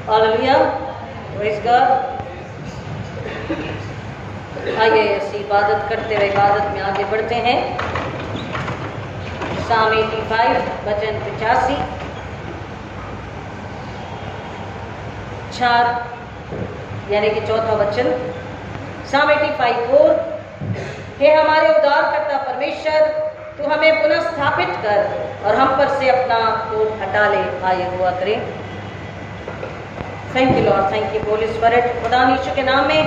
Hallelujah, praise God. आइए ऐसी इबादत करते हुए इबादत में आगे बढ़ते हैं। साम 85 वचन 85 4 यानी कि चौथा वचन। साम 85:4 हे हमारे उद्धारकर्ता परमेश्वर, तू हमें पुनः स्थापित कर और हम पर से अपना कोप हटा ले। आइए हुआ करें। Thank you Lord, thank you Holi spirit. खुदा यीशु के नाम में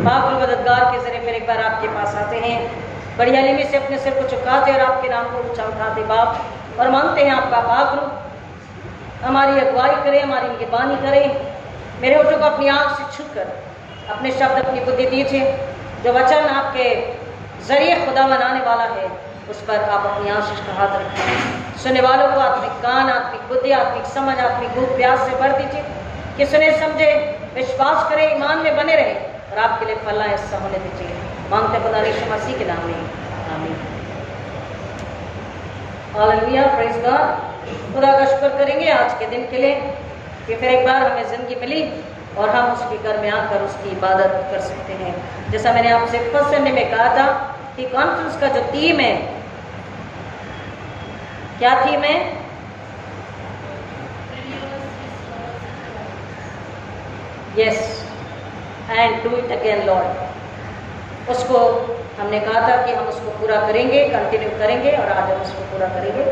पाक मददगार के जरिए फिर एक बार आपके पास आते हैं। बड़ी हलीमी से अपने सिर को झुकाते और आपके नाम को ऊंचा उठाते बाप, और मांगते हैं आपका पाक रूप हमारी अगुवाई करे, हमारी निगरानी करे। मेरे होठों को अपनी आँख से छूकर अपने शब्द अपनी बुद्धि दीजिए। जो वचन आपके जरिए खुदा बनाने वाला है उस पर आप अपनी आशीष का हाथ रखें। सुनने वालों को आत्मिक कान, आत्मिक बुद्धि, आत्मिक समझ, आत्मिक भूख प्यास से भर दीजिए कि सुने समझे, विश्वास करें, ईमान में बने रहे और आपके लिए फल ऐसा होने दीजिए। मांगते खुदा यीशु मसीह के नाम में, आमीन। Hallelujah, praise God. खुदा का शुक्र करेंगे आज के दिन के लिए कि फिर एक बार हमें जिंदगी मिली और हम उसके घर में आकर उसकी इबादत कर सकते हैं। जैसा मैंने आपसे फर्स्ट संडे में कहा था कि कॉन्फ्रेंस का जो थीम है, क्या थीम है? Yes, and do it again Lord. उसको हमने कहा था कि हम उसको पूरा करेंगे, कंटिन्यू करेंगे, और आज हम उसको पूरा करेंगे।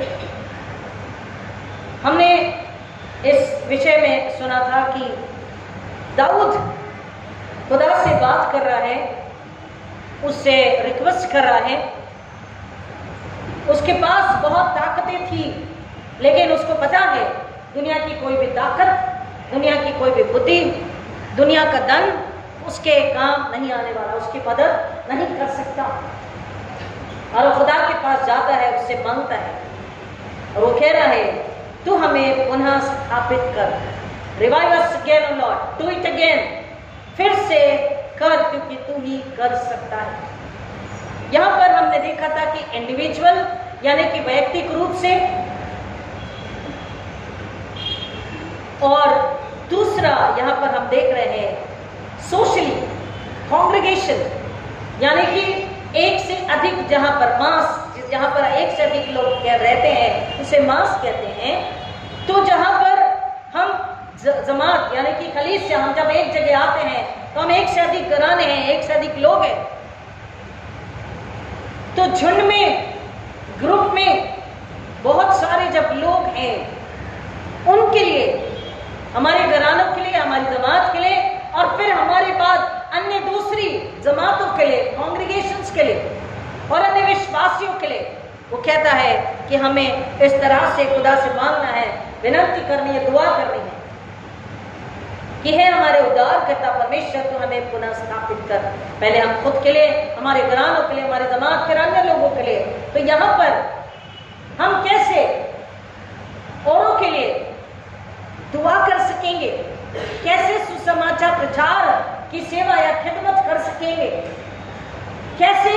हमने इस विषय में सुना था कि दाऊद खुदा से बात कर रहा है, उससे रिक्वेस्ट कर रहा है। उसके पास बहुत ताकतें थी, लेकिन उसको पता है दुनिया की कोई भी ताकत, दुनिया की कोई भी बुद्धि, दुनिया का धन उसके काम नहीं आने वाला, उसकी मदद नहीं कर सकता। और वो खुदा के पास जाता है, उससे मांगता है, और वो कह रहा है तू हमें पुनः स्थापित कर। Revive us again Lord, do it again. फिर से कर, क्योंकि तू ही कर सकता है। यहां पर हमने देखा था कि इंडिविजुअल यानी कि वैयक्तिक रूप से, और दूसरा यहां पर हम देख रहे हैं सोशली, कांग्रेगेशन, यानी कि एक से अधिक, जहां पर मास, जहां पर एक से अधिक लोग रहते हैं उसे मास कहते हैं। तो जहां पर हम जमात यानी कि खलीसिया, हम जब एक जगह आते हैं तो हम एक से अधिक घराने हैं, एक से अधिक लोग हैं। तो झुंड में, ग्रुप में बहुत सारे जब लोग हैं, उनके लिए, हमारे घरानों के लिए, हमारी जमात के लिए, और फिर हमारे बाद अन्य दूसरी जमातों के लिए, कांग्रेगेशंस के लिए और अन्य विश्वासियों के लिए, वो कहता है कि हमें इस तरह से खुदा से मांगना है, विनती करनी है, दुआ करनी है कि हे हमारे उद्धारकर्ता परमेश्वर, तो हमें पुनः स्थापित कर। पहले हम खुद के लिए, हमारे घरानों के लिए, हमारे जमात, फिर अन्य लोगों के लिए। तो यहाँ पर हम कैसे औरों के लिए दुआ कर सकेंगे, कैसे सुसमाचार प्रचार की सेवा या खिदमत कर सकेंगे, कैसे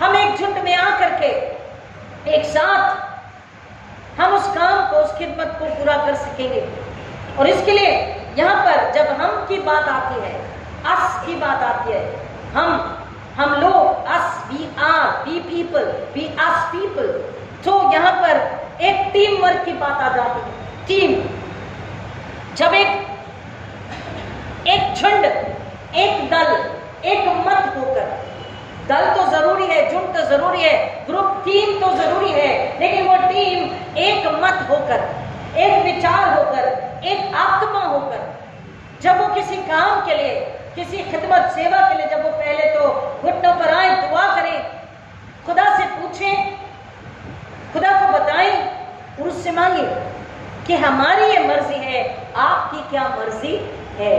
हम एक झुंड में आकर के एक साथ हम उस काम को, उस खिदमत को पूरा कर सकेंगे। और इसके लिए यहाँ पर जब हम की बात आती है, अस की बात आती है, हम लोग, us, we are, we people, we us people, तो यहाँ पर एक टीम वर्क की बात आ जाती है। टीम, जब एक झुंड, एक दल, एक मत होकर, दल तो जरूरी है, झुंड तो जरूरी है, ग्रुप, टीम तो जरूरी है, लेकिन वो टीम एक मत होकर, एक विचार होकर, एक आत्मा होकर, जब वो किसी काम के लिए, किसी खिदमत सेवा के लिए, जब वो पहले तो घुटनों पर आए, दुआ करें, खुदा से पूछें, खुदा को बताएं और उससे मांगे कि हमारी ये मर्जी है, आपकी क्या मर्जी है।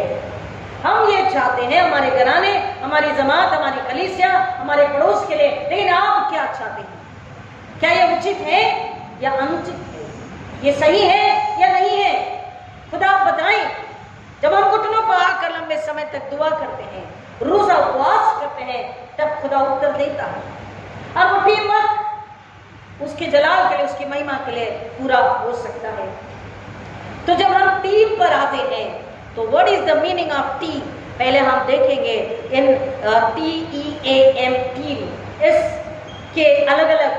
हम ये चाहते हैं हमारे घराने, हमारी जमात, हमारी कलीसिया, हमारे पड़ोस के लिए, लेकिन आप क्या चाहते हैं? क्या ये उचित है या अनुचित है? ये सही है या नहीं है? खुदा आप बताएं। जब हम घुटनों पर आकर लंबे समय तक दुआ करते हैं, रोजा उपवास करते हैं, तब खुदा उत्तर देता है। और वो टीम वर्क उसके जलाल के लिए, उसकी महिमा के लिए पूरा हो सकता है। तो जब हम टीम टीम पर आते हैं तो what is the meaning of team, पहले हम देखेंगे इन TEAM टीम, इसके अलग अलग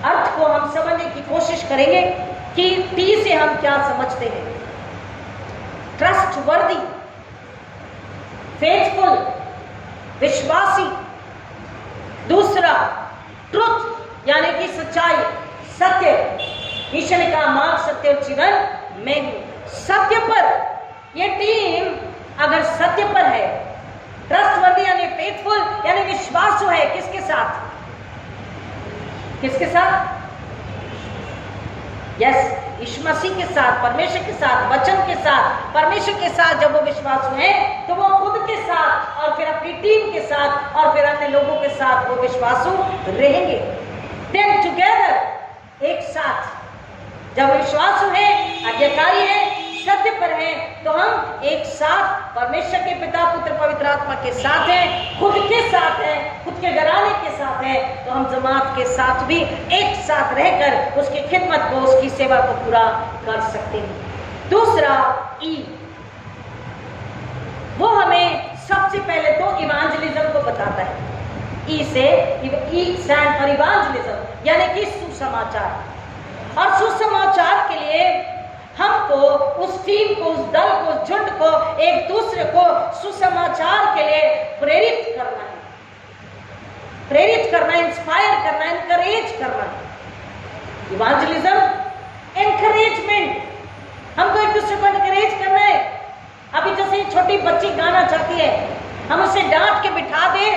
अर्थ को हम समझने की कोशिश करेंगे कि टी से हम क्या समझते हैं। ट्रस्टवर्दी, फेथफुल, विश्वासी। दूसरा ट्रुथ यानी कि सच्चाई, सत्य। ईश्वर ने कहा मार्ग, सत्य और जीवन मैं हूं। सत्य पर ये टीम अगर सत्य पर है, ट्रस्टवर्दी यानी फेथफुल यानी विश्वासु है, किसके साथ? किसके साथ? यस, यीशु मसीह के साथ, परमेश्वर के साथ, वचन के साथ। परमेश्वर के साथ जब वो विश्वासु है तो वो खुद के साथ और फिर अपनी टीम के साथ और फिर अन्य लोगों के साथ वो विश्वासु रहेंगे। देन टुगेदर, एक साथ। जब विश्वासु है, आज्ञाकारी है, सत्य पर है, तो हम एक साथ परमेश्वर के पिता, पुत्र, पवित्र आत्मा के साथ हैं, खुद के साथ हैं, खुद के घराने के साथ हैं, तो हम जमात के साथ भी एक साथ रहकर उसकी खिदमत को, उसकी सेवा को पूरा कर सकते हैं। दूसरा ई, वो हमें सबसे पहले तो इवांजलिज्म को बताता है। ई से ई स्टैंड फॉर इवांजलिज्म यानी कि सुसमाचार। और सुसमाचार के लिए हमको उस टीम को, उस दल को, उस झुंड को, एक दूसरे को सुसमाचार के लिए प्रेरित करना है। प्रेरित करना, इंस्पायर करना, एनकरेज करना। इवांजलिज्म, एनकरेजमेंट। हमको एक दूसरे को एनकरेज करना है। अभी जैसे छोटी बच्ची गाना चाहती है, हम उसे डांट के बिठा दे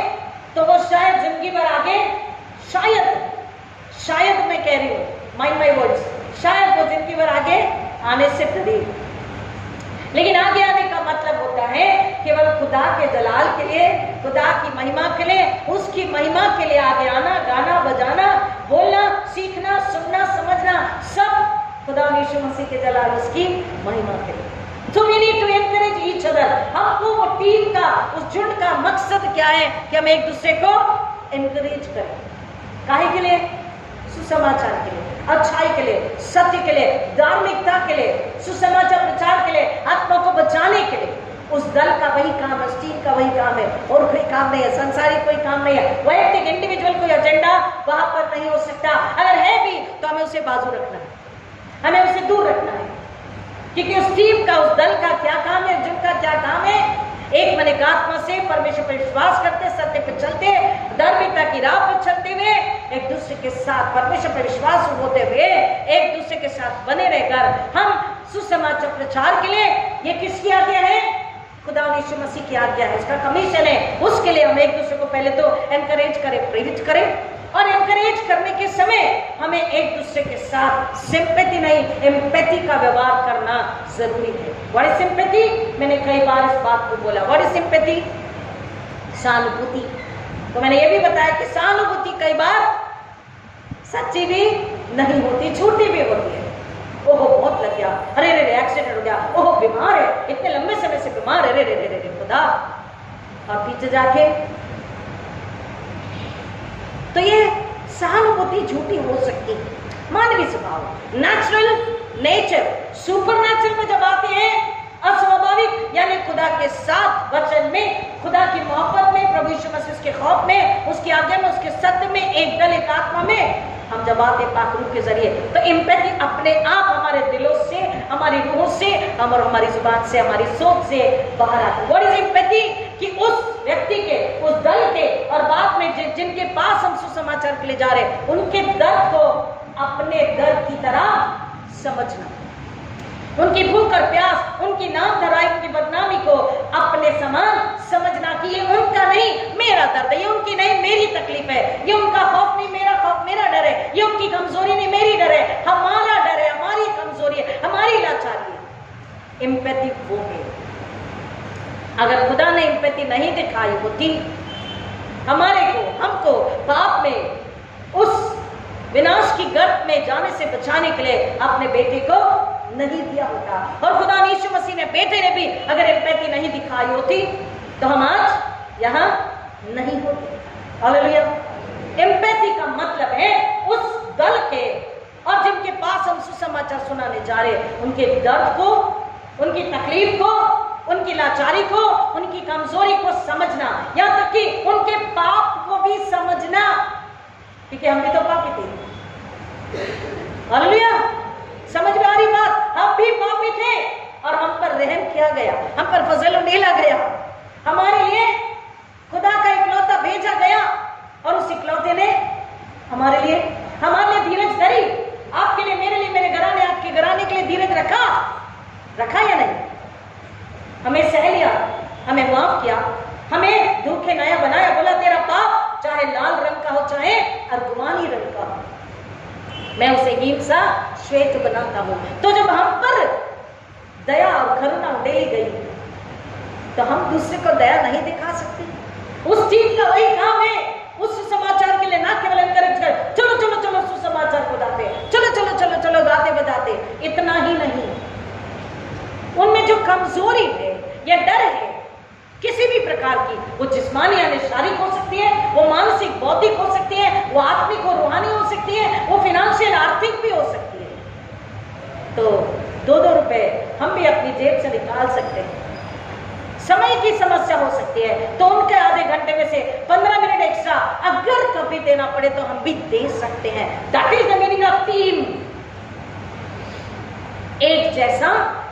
तो वो शायद जिंदगी भर आगे, शायद मैं कह रही हूँ, माइंड माय वर्ड्स, शायद वो जिंदगी भर आगे आने से डरे। लेकिन आगे आने का मतलब होता है केवल खुदा के जलाल के लिए, खुदा की महिमा के लिए, उसकी महिमा के लिए आगे आना, गाना बजाना, बोलना, सीखना, सुनना, समझना, सब खुदा यीशु मसीह के जलाल, उसकी महिमा के लिए। So we need to encourage each other। हमको वो टीम का, उस झुंड का मकसद क्या है कि हम एक दूसरे को एनकरेज करें। काहे के लिए? सुसमाचार के लिए, अच्छाई के लिए, सत्य के लिए, धार्मिकता के लिए, सुसमाचार प्रचार के लिए, आत्मा को बचाने के लिए। उस दल का वही काम है, उस टीम का वही काम है, और कोई काम नहीं है, संसारिक कोई काम नहीं है, वैयक्तिक इंडिविजुअल कोई एजेंडा वहां पर नहीं हो सकता। अगर है भी तो हमें उसे बाजू रखना है, हमें उसे दूर रखना है, क्योंकि उस टीम का, उस दल का क्या काम है, जिनका क्या काम है, एक मन एक आत्मा से परमेश्वर पर विश्वास करते, सत्य पर चलते, धार्मिकता की राह पर चलते हुए, एक दूसरे के साथ परमेश्वर पर विश्वास होते हुए एक दूसरे के साथ बने रहकर हम सुसमाचार प्रचार के लिए, ये किसकी आज्ञा है? खुदा यीशु मसीह की आज्ञा है, उसका कमीशन है। उसके लिए हम एक दूसरे को पहले तो एनकरेज करें, प्रेरित करें, और एनकरेज करने के समय हमें एक दूसरे के साथ सिंपैथी नहीं, एम्पैथी का व्यवहार करना जरूरी है। What is sympathy? मैंने कई बार इस बात को बोला। What is sympathy? सहानुभूति। तो मैंने ये भी बताया कि सहानुभूति कई बार सच्ची भी नहीं होती, झूठी भी होती है। ओहो बहुत लग गया, अरे रे एक्सीडेंट हो गया, ओहो बीमार है, इतने लंबे समय से बीमार है, रे रे रे रे खुदा। और पीछे जाके तो ये सहानुभूति झूठी हो सकती है। मानवीय स्वभाव, नेचुरल नेचर, सुपरनेचुरल में जब आते हैं, अस्वाभाविक यानी खुदा के साथ वचन में, खुदा की मोहब्बत में, प्रभु यीशु मसीह के खौफ में, उसकी आज्ञा में, उसके सत्य में, एक दल एक आत्मा में हम जब आते पाक रूह के जरिए, तो एम्पैथी अपने आप हमारे दिलों से, हमारी रूहों से, और हमारी जुबान से, हमारी सोच से बाहर आती है। What is empathy? कि उस व्यक्ति के, उस दल के, और बाद में जिनके पास हम सुसमाचार के लिए जा रहे हैं, उनके दर्द को अपने दर्द की तरह समझना, उनकी भूख और प्यास, उनकी नाम धराई, उनकी बदनामी को अपने समान समझना कि ये उनका नहीं, मेरा दर्द है, ये उनकी नहीं, मेरी तकलीफ है, ये उनका खौफ नहीं, मेरा खौफ, मेरा डर है, ये उनकी कमजोरी नहीं, मेरी डर है, हमारा डर है, हमारी कमजोरी है, हमारी लाचारी है। एम्पैथी वो है। अगर खुदा ने एम्पैथी नहीं दिखाई होती हमारे को, हमको पाप में, उस विनाश की गर्त में जाने से बचाने के लिए अपने बेटे को नहीं दिया होता, और खुदा यीशु मसीह ने, बेटे ने भी अगर एम्पैथी नहीं दिखाई होती तो हम आज यहाँ नहीं होते। हालेलुया। एम्पैथी का मतलब है उस दल के और जिनके पास हम सुसमाचार सुनाने जा रहे हैं, उनके दर्द को, उनकी तकलीफ को, उनकी लाचारी को, उनकी कमजोरी को समझना, यहां तक कि उनके पाप को भी समझना, क्योंकि हम भी तो पापी थे। हालेलुया, समझ में आ रही बात? हम भी पापी थे और हम पर रहम किया गया, हम पर फजल उंडेला गया, हमारे लिए खुदा का इकलौता भेजा गया और उस इकलौते ने हमारे लिए धीरज धरी। आपके लिए, मेरे लिए, मेरे घराने, आपके घराने के लिए धीरज रखा या नहीं? हमें सह लिया, हमें माफ किया, हमें धोखे नया बनाया, बोला तेरा पाप चाहे लाल रंग का हो चाहे अर्गुमानी रंग का हो, मैं उसे हिंसा श्वेत बनाता हूं। तो जब हम पर दया और करुणा उड़ेली गई तो हम दूसरे को दया नहीं दिखा सकते। उस टीम का वही काम है, उस सुसमाचार के लिए ना केवल एनकरेज कर, चलो चलो चलो सुसमाचार को गाते, चलो चलो चलो चलो गाते बजाते, इतना ही नहीं, उनमें जो कमजोरी है या डर है किसी भी प्रकार की, वो जिस्मानी यानी शारीरिक हो सकती है, वो मानसिक बौद्धिक हो सकती है, वो आत्मिक और रूहानी हो सकती है, वो फिनेंशियल आर्थिक भी हो सकती है। तो 2-2 रुपए हम भी अपनी जेब से निकाल सकते हैं। समय की समस्या हो सकती है तो उनके आधे घंटे में से 15 मिनट एक्स्ट्रा अगर कभी देना पड़े तो हम भी दे सकते हैं। That is the meaning of team. एक जैसा,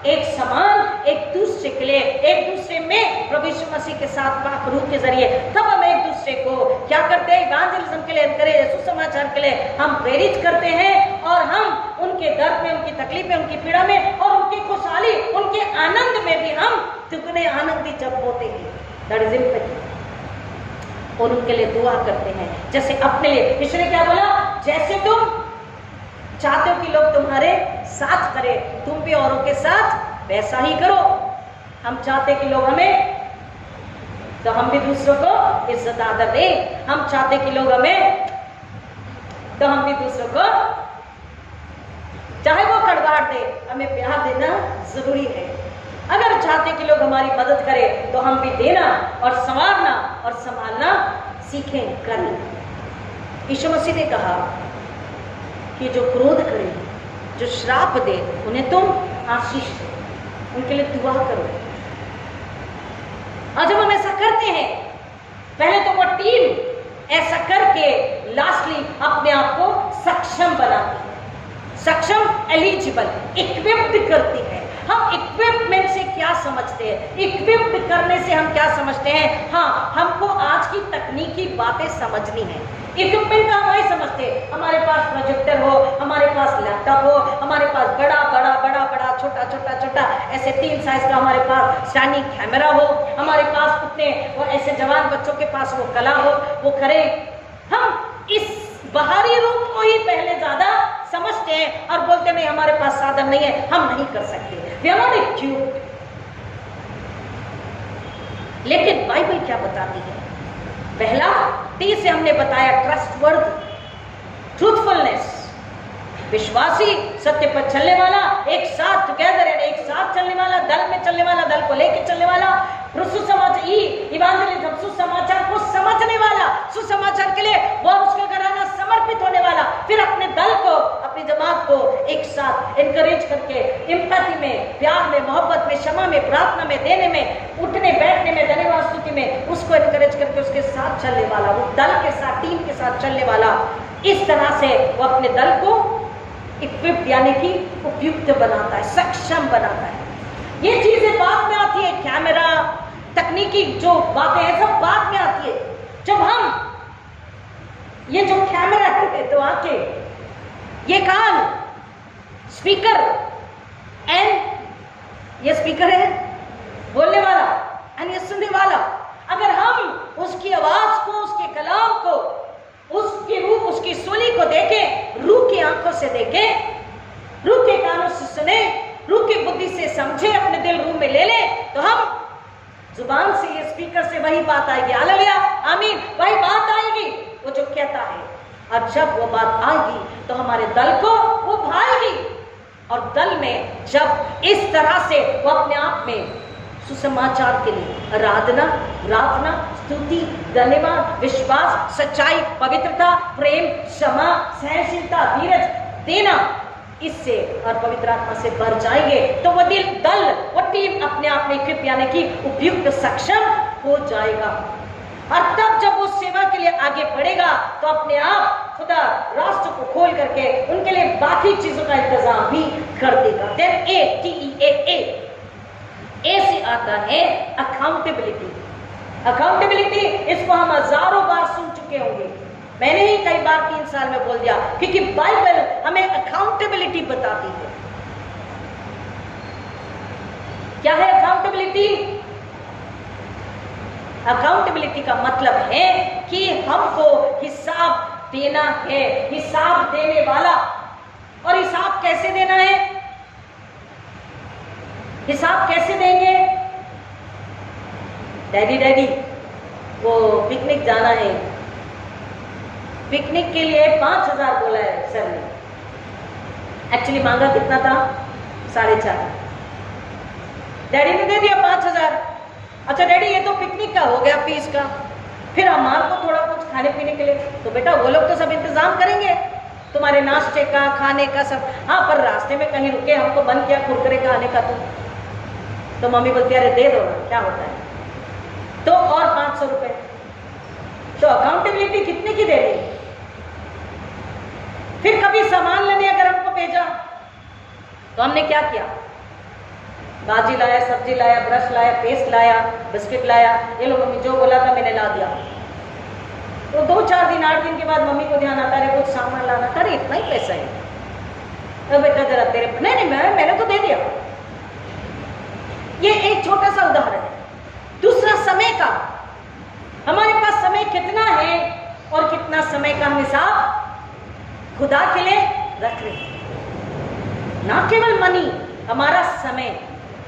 एक समान, एक दूसरे के लिए, एक दूसरे में प्रभु यीशु मसीह के साथ पाक रूह के जरिए तब हम एक दूसरे को क्या करते हैं? इवेंजलिज्म के लिए, एनकरेज, सुसमाचार के लिए हम प्रेरित करते हैं और हम उनके दर्द में, उनकी तकलीफ में, उनकी पीड़ा में और उनकी खुशहाली, उनके आनंद में भी हम दुगने आनंदित जब होते हैं। That is impact. और उनके लिए दुआ करते हैं जैसे अपने लिए। यीशु ने क्या बोला? जैसे तुम चाहते हो कि लोग तुम्हारे साथ करें, तुम भी औरों के साथ वैसा ही करो। हम चाहते कि लोग हमें, तो हम भी दूसरों को इज्जत आदर दें। हम चाहते कि लोग हमें, तो हम भी दूसरों को चाहे वो कड़वाहट दे, हमें प्यार देना जरूरी है। अगर चाहते कि लोग हमारी मदद करें तो हम भी देना और संवारना और संभालना सीखें, करें। यीशु मसीह ने कहा कि जो क्रोध करे, जो श्राप दे, उन्हें तुम आशीष दो, उनके लिए दुआ करो। और जब हम ऐसा करते हैं, पहले तो वो टीम ऐसा करके लास्टली अपने आप को सक्षम बनाती है, सक्षम, एलिजिबल, इक्विप्ड करती है। हम इक्विपमेंट से क्या समझते हैं? इक्विप्ड करने से हम क्या समझते हैं? हाँ, हमको आज की तकनीकी बातें समझनी है। इक्विपमेंट का हम वही समझते हैं, हमारे पास प्रोजेक्टर हो, हमारे पास लैपटॉप हो, हमारे पास बड़ा बड़ा बड़ा बड़ा छोटा छोटा छोटा ऐसे 3 साइज का हमारे पास स्टैंडिंग कैमरा हो, हमारे पास उतने वो ऐसे जवान बच्चों के पास वो कला हो, वो करें। हम इस बाहरी रूप को ही पहले ज्यादा समझते हैं और बोलते नहीं, हमारे पास साधन नहीं है, हम नहीं कर सकते, वी आर नॉट इक्विप्ड। लेकिन बाइबल क्या बताती है? पहला टी से हमने बताया ट्रस्टवर्दी, ट्रूथफुलनेस, विश्वासी, सत्य पर चलने वाला, एक साथ टुगेदर यानी एक साथ चलने वाला, दल में चलने वाला, दल को लेकर चलने वाला, सुसमाचार, इवांजलिज्म, सुसमाचार को समझने वाला, सुसमाचार के लिए वो उसका घराना समर्पित होने वाला, फिर अपने दल को, अपनी जमात को एक साथ एनकरेज करके एम्पैथी में, प्यार में, मोहब्बत में, क्षमा में, प्रार्थना में, देने में, उठने बैठने में, धन्यवाद स्तुति में, उसको एनकरेज करके उसके साथ चलने वाला, वो दल के साथ, टीम के साथ चलने वाला। इस तरह से वो अपने दल को इक्विप्ड यानी कि उपयुक्त बनाता है, सक्षम बनाता है। ये चीजें बाद में आती है, कैमरा, तकनीकी जो बातें हैं सब बाद में आती है। जब हम ये जो कैमरा है तो आके ये कान, स्पीकर, एंड ये स्पीकर है बोलने वाला, एंड ये सुनने वाला, अगर हम उसकी आवाज को, उसके कलाम को, उसकी रूह, उसकी सूली को देखें, रूह की आंखों से देखें, रूह के कानों से सुने, रूह की बुद्धि से समझे, अपने दिल रूह में ले ले, तो हम जुबान से, ये स्पीकर से वही बात आएगी। हालेलुया, आमीन, वही बात आएगी वो जो कहता है। और जब वो बात आएगी तो हमारे दल को वो भाएगी, और दल में जब इस तरह से वो अपने आप में सुसमाचार के लिए आराधना, प्रार्थना, स्तुति, धन्यवाद, विश्वास, सच्चाई, पवित्रता, प्रेम, क्षमा, सहनशीलता, धीरज, देना, इससे और पवित्र आत्मा से भर जाएंगे तो वो दल वो टीम अपने आप में इक्विप यानी कि उपयुक्त सक्षम हो जाएगा। और तब जब वो सेवा के लिए आगे बढ़ेगा तो अपने आप खुदा राष्ट्र को खोल करके उनके लिए बाकी चीजों का इंतजाम भी कर देगा। देन ए से आता है अकाउंटेबिलिटी। अकाउंटेबिलिटी, इसको हम हजारों बार सुन चुके होंगे, मैंने ही कई बार 3 साल में बोल दिया, क्योंकि बाइबल हमें अकाउंटेबिलिटी बताती है। क्या है अकाउंटेबिलिटी? अकाउंटेबिलिटी का मतलब है कि हमको हिसाब देना है, हिसाब देने वाला। और हिसाब कैसे देना है? हिसाब कैसे देंगे? डैडी वो पिकनिक जाना है, पिकनिक के लिए 5,000 बोला है सर ने। एक्चुअली मांगा कितना था? 4.5। डैडी ने दे दिया 5,000। अच्छा डैडी ये तो पिकनिक का हो गया फीस का, फिर हमारे को थोड़ा कुछ खाने पीने के लिए, तो बेटा वो लोग तो सब इंतजाम करेंगे तुम्हारे नाश्ते का, खाने का सब। हाँ पर रास्ते में कहीं रुके, हमको बंद किया कुरकुरे का आने का, तो मम्मी बोलती है अरे दे दो ना, क्या होता है, तो और 500 रुपए। तो अकाउंटेबिलिटी कितने की दे रही? फिर कभी सामान लेने अगर हमको भेजा तो हमने क्या किया? भाजी लाया, सब्जी लाया, ब्रश लाया, पेस्ट लाया, बिस्किट लाया, ये लो मम्मी जो बोला था मैंने ला दिया। तो 2-4 दिन 8 दिन के बाद मम्मी को ध्यान आता है कुछ सामान लाना, अरे इतना ही पैसा है, तो बेटा जरा तेरे नहीं मैंने तो दे दिया। ये एक छोटा सा उदाहरण है। दूसरा समय का, हमारे पास समय कितना है और कितना समय का हम हिसाब खुदा के लिए रख रहे हैं। ना केवल मनी, हमारा समय,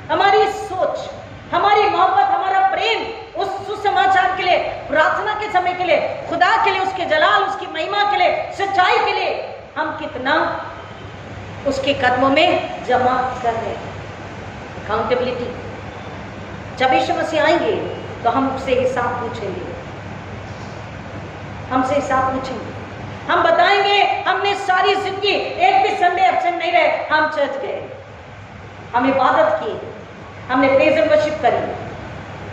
हमारी सोच, हमारी मोहब्बत, हमारा प्रेम उस सुसमाचार के लिए, प्रार्थना के समय के लिए, खुदा के लिए, उसके जलाल, उसकी महिमा के लिए, सच्चाई के लिए हम कितना उसके कदमों में जमा कर रहे हैं। अकाउंटेबिलिटी, जब यीशु मसीह आएंगे तो हमसे हिसाब पूछेंगे, हमसे हिसाब पूछेंगे, हम बताएंगे हमने सारी जिंदगी एक भी संडे एब्सेंट नहीं रहे, हम चर्च गए, हम इबादत की, हमने प्रेज एंड वर्शिप करी,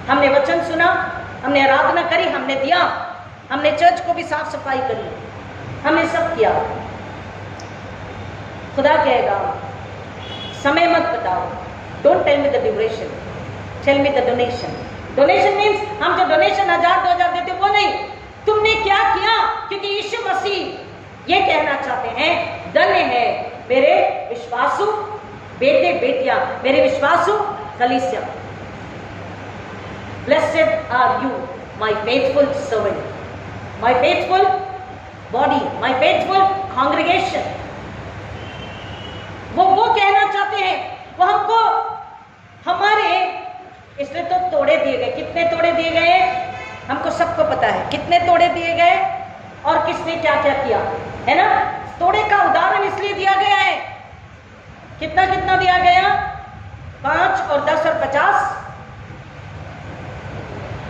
हमने वचन सुना, हमने आराधना करी, हमने दिया, हमने चर्च को भी साफ सफाई करी, हमने सब किया। खुदा कहेगा समय मत बताओ, don't tell me the duration, tell me the donation. Donation means हम जो डोनेशन 1000-2000 देते वो नहीं, तुमने क्या किया, क्योंकि यीशु मसीह ये कहना चाहते हैं, धन्य है मेरे विश्वासु बेटे बेटियां, मेरे विश्वासु कलीसिया। Blessed are you my faithful servant, my faithful body, my faithful congregation. वो कहना चाहते हैं, वो हमको हमारे, इसलिए तो तोड़े दिए गए। कितने तोड़े दिए गए हमको सबको पता है, कितने तोड़े दिए गए और किसने क्या क्या किया, है ना। तोड़े का उदाहरण इसलिए दिया गया है, कितना कितना दिया गया, 5 और 10 और 50,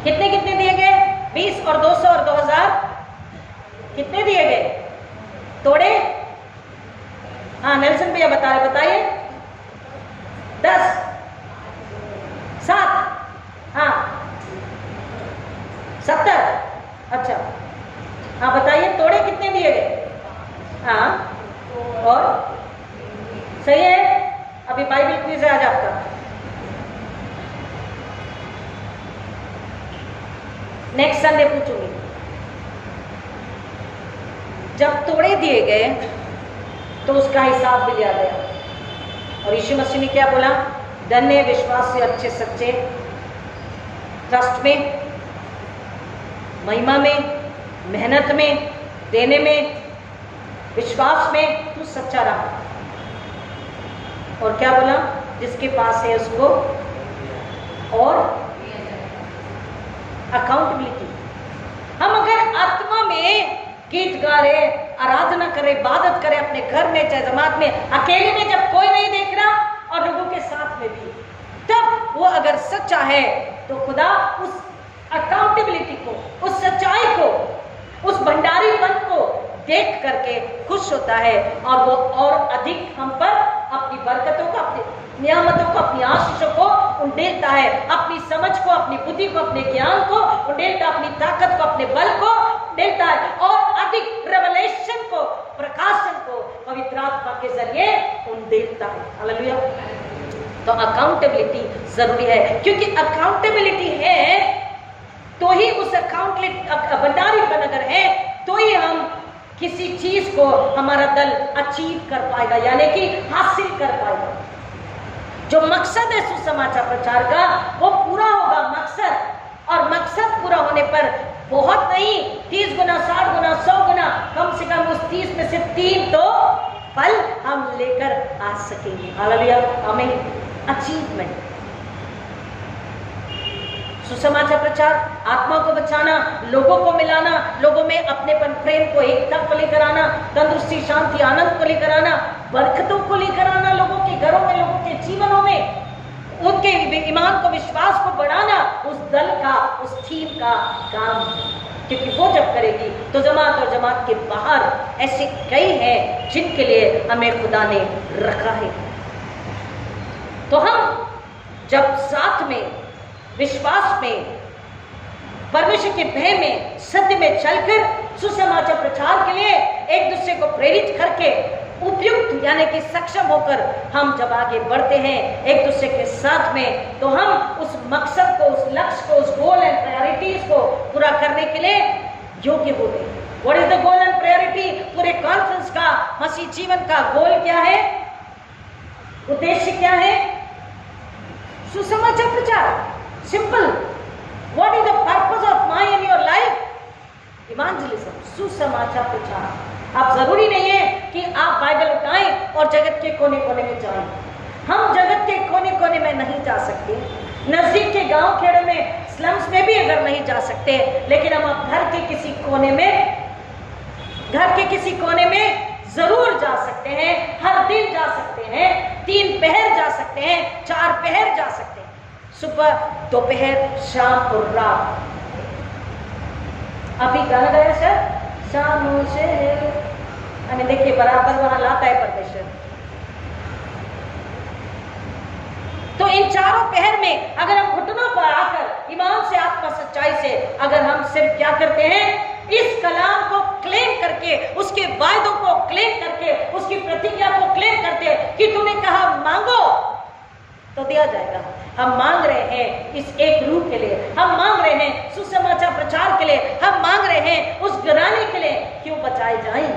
कितने कितने दिए गए, 20 और 200 और 2000, कितने दिए गए तोड़े? हाँ नेल्सन भैया बता रहे, बताइए। 10, 7, हाँ 70, अच्छा हाँ बताइए तोड़े कितने दिए गए? हाँ और सही है। अभी बाइबल क्विज है आज आपका। नेक्स्ट संडे पूछूंगी। जब तोड़े दिए गए तो उसका हिसाब भी लिया गया और यीशु मसीह ने क्या बोला? धन्य विश्वास से अच्छे सच्चे, ट्रस्ट में, महिमा में, मेहनत में, देने में, विश्वास में तू सच्चा रहा। और क्या बोला? जिसके पास है उसको और अकाउंटेबिलिटी। हम अगर आत्मा में गीत गा रहे, आराधना करे, इबादत करे, अपने घर में चाहे जमात में, अकेले में जब कोई नहीं देख रहा और लोगों के साथ में भी, तब वो अगर सच्चा है तो खुदा उस अकाउंटेबिलिटी को, उस सच्चाई को, उस भंडारीपन को देख करके खुश होता है और वो और अधिक हम पर अपनी बरकतों को, अपनी नियामतों को, अपनी आशीषों को उंडेलता है, अपनी समझ को, अपनी बुद्धि को, अपने ज्ञान को उंडेलता, अपनी ताकत को, अपने बल को उंडेलता है और अधिक रेवलेशन को, प्रकाशन को पवित्र आत्मा के जरिए उंडेलता है। हालेलुया। तो अकाउंटेबिलिटी जरूरी है, क्योंकि अकाउंटेबिलिटी है तो ही उस भंडारीपन अगर है तो ही हम किसी चीज को हमारा दल अचीव कर पाएगा, यानी कि हासिल कर पाएगा। जो मकसद है सुसमाचार प्रचार का वो पूरा होगा मकसद, और मकसद पूरा होने पर बहुत नहीं 30 गुना 60 गुना 100 गुना, कम से कम उस 30 में से 3 तो फल हम लेकर आ सकेंगे। हालेलुया, आमीन। अचीवमेंट, सुसमाचार प्रचार, आत्मा को बचाना, लोगों को मिलाना, लोगों में अपनेपन, प्रेम को, एकता को लेकर आना, तंदुरुस्ती, शांति, आनंद को लेकर आना, बरकतों को लेकर आना, लोगों के घरों में, लोगों के जीवनों में, उनके ईमान को, विश्वास को बढ़ाना, उस दल का, उस टीम का काम। क्योंकि वो जब करेगी तो जमात और जमात के बाहर ऐसे कई हैं जिनके लिए हमें खुदा ने रखा है। तो हम जब साथ में, विश्वास में, परमेश्वर के भय में, सत्य में चलकर सुसमाचार प्रचार के लिए एक दूसरे को प्रेरित करके उपयुक्त यानी कि सक्षम होकर हम जब आगे बढ़ते हैं एक दूसरे के साथ में, तो हम उस मकसद को, उस लक्ष्य को, उस गोल एंड प्रायोरिटीज को पूरा करने के लिए योग्य होते हैं। What is the goal and priority? पूरे कॉन्फ्रेंस का, मसीह जीवन का गोल क्या है, उद्देश्य क्या है? सुसमाचार प्रचार। Simple. What is the purpose of my and your life? Evangelism, सुसमाचार प्रचार। आप जरूरी नहीं है कि आप बाइबल उठाएं और जगत के कोने कोने में जाएं। हम जगत के कोने कोने में नहीं जा सकते, नजदीक के गांव खेड़े में, स्लम्स में भी अगर नहीं जा सकते, लेकिन हम अब घर के किसी कोने में जरूर जा सकते हैं। हर दिन जा सकते हैं, 3 पहर जा सकते हैं, 4 पहर जा सकते हैं, सुबह, दोपहर, शाम और रात। अभी गाना गाया सर, शामों से, देखिए बराबर वहां लाता है परमेश्वर। तो इन चारों पहर में अगर हम घुटनों पर आकर ईमान से, आत्मा, सच्चाई से अगर हम सिर्फ क्या करते हैं, इस कलाम को क्लेम करके, उसके वायदों को क्लेम करके, उसकी प्रतिज्ञा को क्लेम करते कि तूने कहा मांगो तो दिया जाएगा। हम मांग रहे हैं इस एक रूह के लिए, हम मांग रहे हैं सुसमाचार प्रचार के लिए, हम मांग रहे हैं उस घराने के लिए, क्यों बचाए जाएं।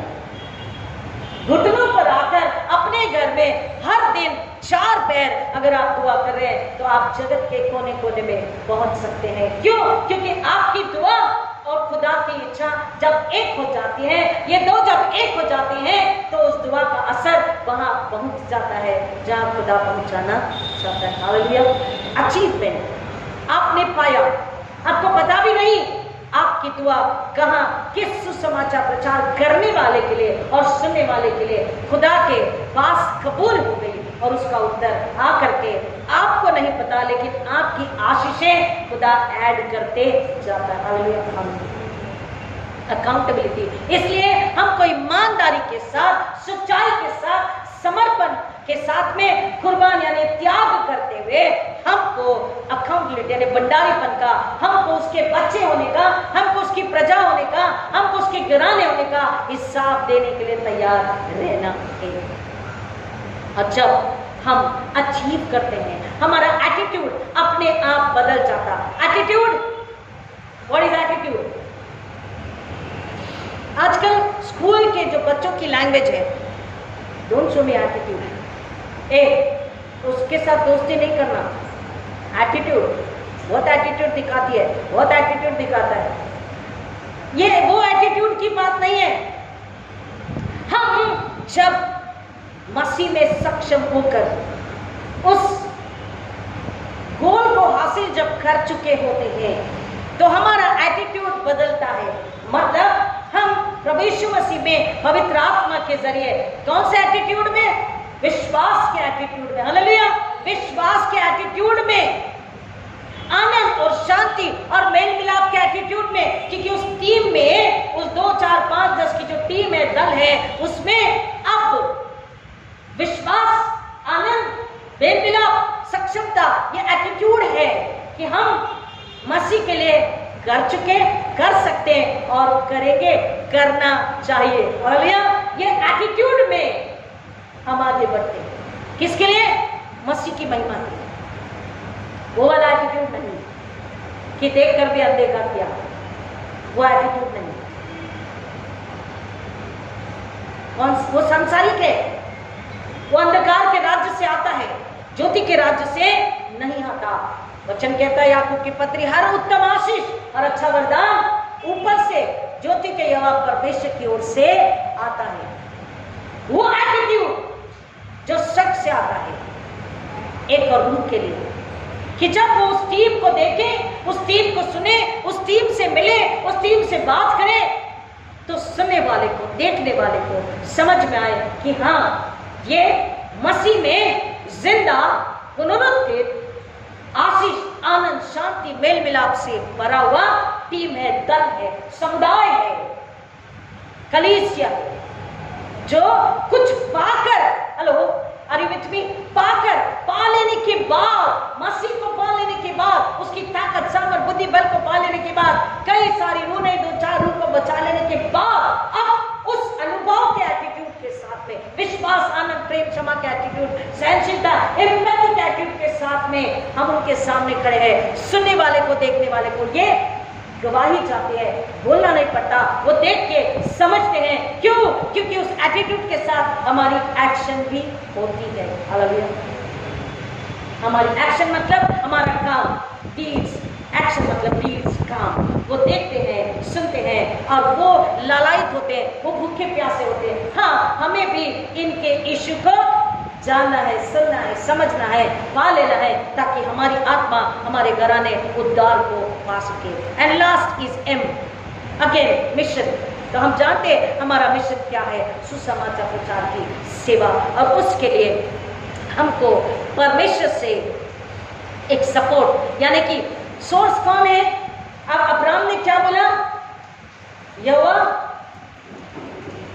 घुटनों पर आकर अपने घर में हर दिन 4 पैर अगर आप दुआ कर रहे हैं तो आप जगत के कोने कोने में पहुंच सकते हैं। क्यों? क्योंकि आपकी दुआ और खुदा की इच्छा जब एक हो जाती है, ये 2 जब एक हो जाती हैं तो उस दुआ का असर वहां पहुंच जाता है जहां खुदा पहुंचाना चाहता है। हालेलुया। अचीवमेंट आपने पाया, आपको पता भी नहीं आपकी दुआ कहां, किस सुसमाचार प्रचार करने वाले के लिए और सुनने वाले के लिए खुदा के पास कबूल हो गई, और उसका उत्तर आकर के आपको नहीं पता, लेकिन आपकी आशीषें खुदा ऐड करते जाता है। हालेलुया। अकाउंटेबिलिटी, इसलिए हमको ईमानदारी के साथ, सच्चाई के साथ, समर्पण के साथ में कुर्बान यानी त्याग करते हुए हमको अकाउंटेबिलिटी यानी भंडारीपन का, हमको उसके बच्चे होने का, हमको उसकी प्रजा होने का, हमको उसके घराने होने का हिसाब देने के लिए तैयार रहना है। और जब हम अचीव करते हैं, हमारा एटीट्यूड अपने आप बदल जाता। Attitude, what is attitude? आजकल स्कूल के जो बच्चों की लैंग्वेज है, डोंट शो मी एटीट्यूड, उसके साथ दोस्ती नहीं करना। एटीट्यूड, बहुत एटीट्यूड दिखाती है, बहुत एटीट्यूड दिखाता है। ये वो एटीट्यूड की बात नहीं है। हम जब मसीह में सक्षम होकर उस गोल को हासिल जब कर चुके होते हैं तो हमारा एटीट्यूड बदलता है। मतलब हम प्रभु यीशु मसीह में पवित्र आत्मा के जरिए कौन से एटीट्यूड में? विश्वास के एटीट्यूड में। हालेलुया। विश्वास के एटीट्यूड में आनंद और शांति शांति और मेल मिलाप के एटीट्यूड में, क्योंकि उस टीम में, उस 2, 4, 5, 10 की जो टीम है, दल है, उसमें अब विश्वास, आनंद, मेल मिलाप, सक्षमता, ये एटीट्यूड है कि हम मसीह के लिए कर चुके, कर सकते हैं और करेंगे, करना चाहिए। और ये एटीट्यूड में हम आगे बढ़ते हैं। किसके लिए? मसीह की महिमा के लिए। वो वाला एटीट्यूड नहीं कि देख कर भी अनदेखा किया, वो एटीट्यूड नहीं। वो सांसारिक है, वो अंधकार के राज्य से आता है, ज्योति के राज्य से नहीं आता। वचन कहता है याकूब की पत्री, हर उत्तम आशीष और अच्छा वरदान ऊपर से ज्योति के यहोवा परमेश्वर की ओर से आता है। वो एटीट्यूड जो सच से आता है एक और रूह के लिए, कि जब वो उस टीम को देखे, उस टीम को सुने, उस टीम से मिले, उस टीम से बात करे, तो सुनने वाले को, देखने वाले को समझ में आए कि हाँ, ये मसीह में जिंदा, पुनरुत्थित, आशीष, आनंद, शांति, मेल मिलाप से भरा हुआ टीम है, दल है, समुदाय है, कलीसिया, जो कुछ पाकर, hello, are you with me, पाकर, पा लेने के बाद, मसीह को पा लेने के बाद, उसकी ताकत, सामर्थ, बुद्धि, बल को पा लेने के बाद, कई सारी रूह नहीं, 2-4 रूह को बचा लेने के बाद, अब उस अनुभव के एटीट्यूड के साथ में, विश्वास, आनंद, प्रेम, क्षमा के एटीट्यूड, सहनशीलता, एम्पैथी के एटीट्यूड के साथ में हम उनके सामने खड़े हैं। सुनने वाले को, देखने वाले को ये गवाही चाहते हैं, बोलना नहीं पड़ता, वो देख के समझते हैं। क्यों? क्योंकि उस एटीट्यूड के साथ हमारी एक्शन भी होती है। हालेलुया। हमारी एक्शन मतलब हमारा काम, डीड्स, एक्शन मतलब डीड्स, काम। वो देखते हैं, सुनते हैं और वो लालायित होते हैं, वो भूखे प्यासे होते हैं। हाँ, हमें भी इनके इश्यू को जानना है, सुनना है, समझना है, पा लेना है, ताकि हमारी आत्मा, हमारे घराने उद्धार को पा सके। And last is aim, again mission. तो हम जानते हैं हमारा मिशन क्या है, सुसमाचार प्रचार की सेवा, और उसके लिए हमको परमेश्वर से एक सपोर्ट, यानी कि सोर्स कौन है? अब अब्राहम ने क्या बोला? यहोवा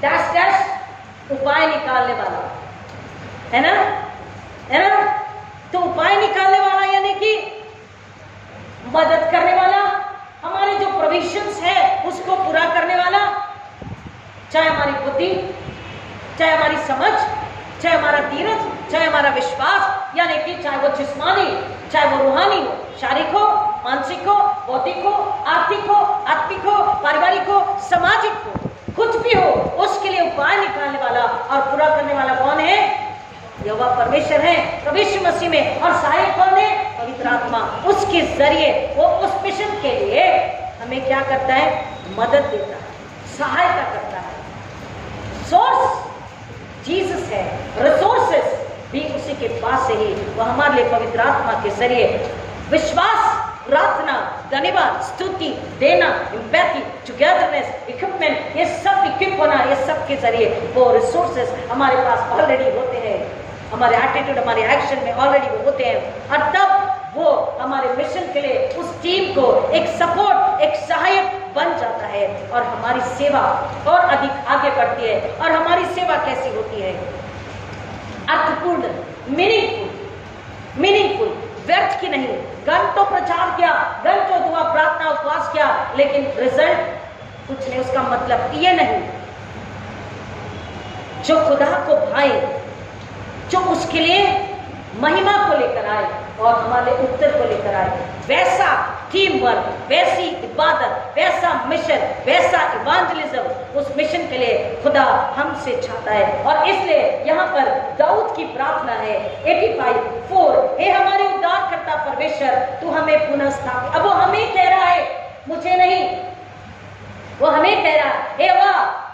डैश डैश उपाय निकालने वाला है ना, है ना? तो उपाय निकालने वाला यानी कि मदद करने वाला, हमारे जो प्रोविजंस है उसको पूरा करने वाला, चाहे हमारी बुद्धि, चाहे हमारी समझ, चाहे हमारा धीरज, चाहे हमारा विश्वास, यानी कि चाहे वो जिस्मानी, चाहे वो रूहानी हो, शारीरिक हो, मानसिक हो, भौतिक हो, आर्थिक हो, आत्मिक हो, पारिवारिक हो, सामाजिक हो, कुछ भी हो, उसके लिए उपाय निकालने वाला और पूरा करने वाला कौन है? यहोवा परमेश्वर है, प्रभु मसीह में। और सहायक कौन है? पवित्र आत्मा। उसके जरिए वो उस मिशन के लिए हमें क्या करता है? मदद देता है, सहायता करता है। सोर्स जीसस है, रिसोर्सेस भी उसी के पास से ही वो हमारे लिए पवित्र आत्मा के जरिए विश्वास, प्रार्थना, धन्यवाद, स्तुति देना, एम्पैथी, टुगेदरनेस, इक्विपमेंट, ये सब इक्विप होना, ये सब के जरिए वो रिसोर्सेस हमारे पास ऑलरेडी होते हैं। हमारे एटीट्यूड, हमारे एक्शन में ऑलरेडी वो होते हैं, और तब वो हमारे मिशन के लिए उस टीम को एक सपोर्ट, एक सहायक बन जाता है, और हमारी सेवा और अधिक आगे बढ़ती है। और हमारी सेवा कैसी होती है? अर्थपूर्ण, मीनिंगफुल, व्यर्थ की नहीं। घंटों प्रचार किया, घंटों दुआ, प्रार्थना, उपवास किया, लेकिन रिजल्ट कुछ नहीं। उसका मतलब ये नहीं, जो खुदा को भाए, जो उसके लिए महिमा को लेकर आए और हमारे उत्तर को लेकर आए, वैसा टीम वर्क, वैसी इबादत, वैसा मिशन, वैसा इवांजलिज्म, उस मिशन के लिए खुदा हमसे चाहता है। और इसलिए यहाँ पर दाऊद की प्रार्थना है 85:4, हे हमारे उद्धारकर्ता परमेश्वर, तू हमें पुनः स्थापित। अब वो हमें कह रहा है, मुझे नहीं, वो हमें कह रहा है, हे वाह,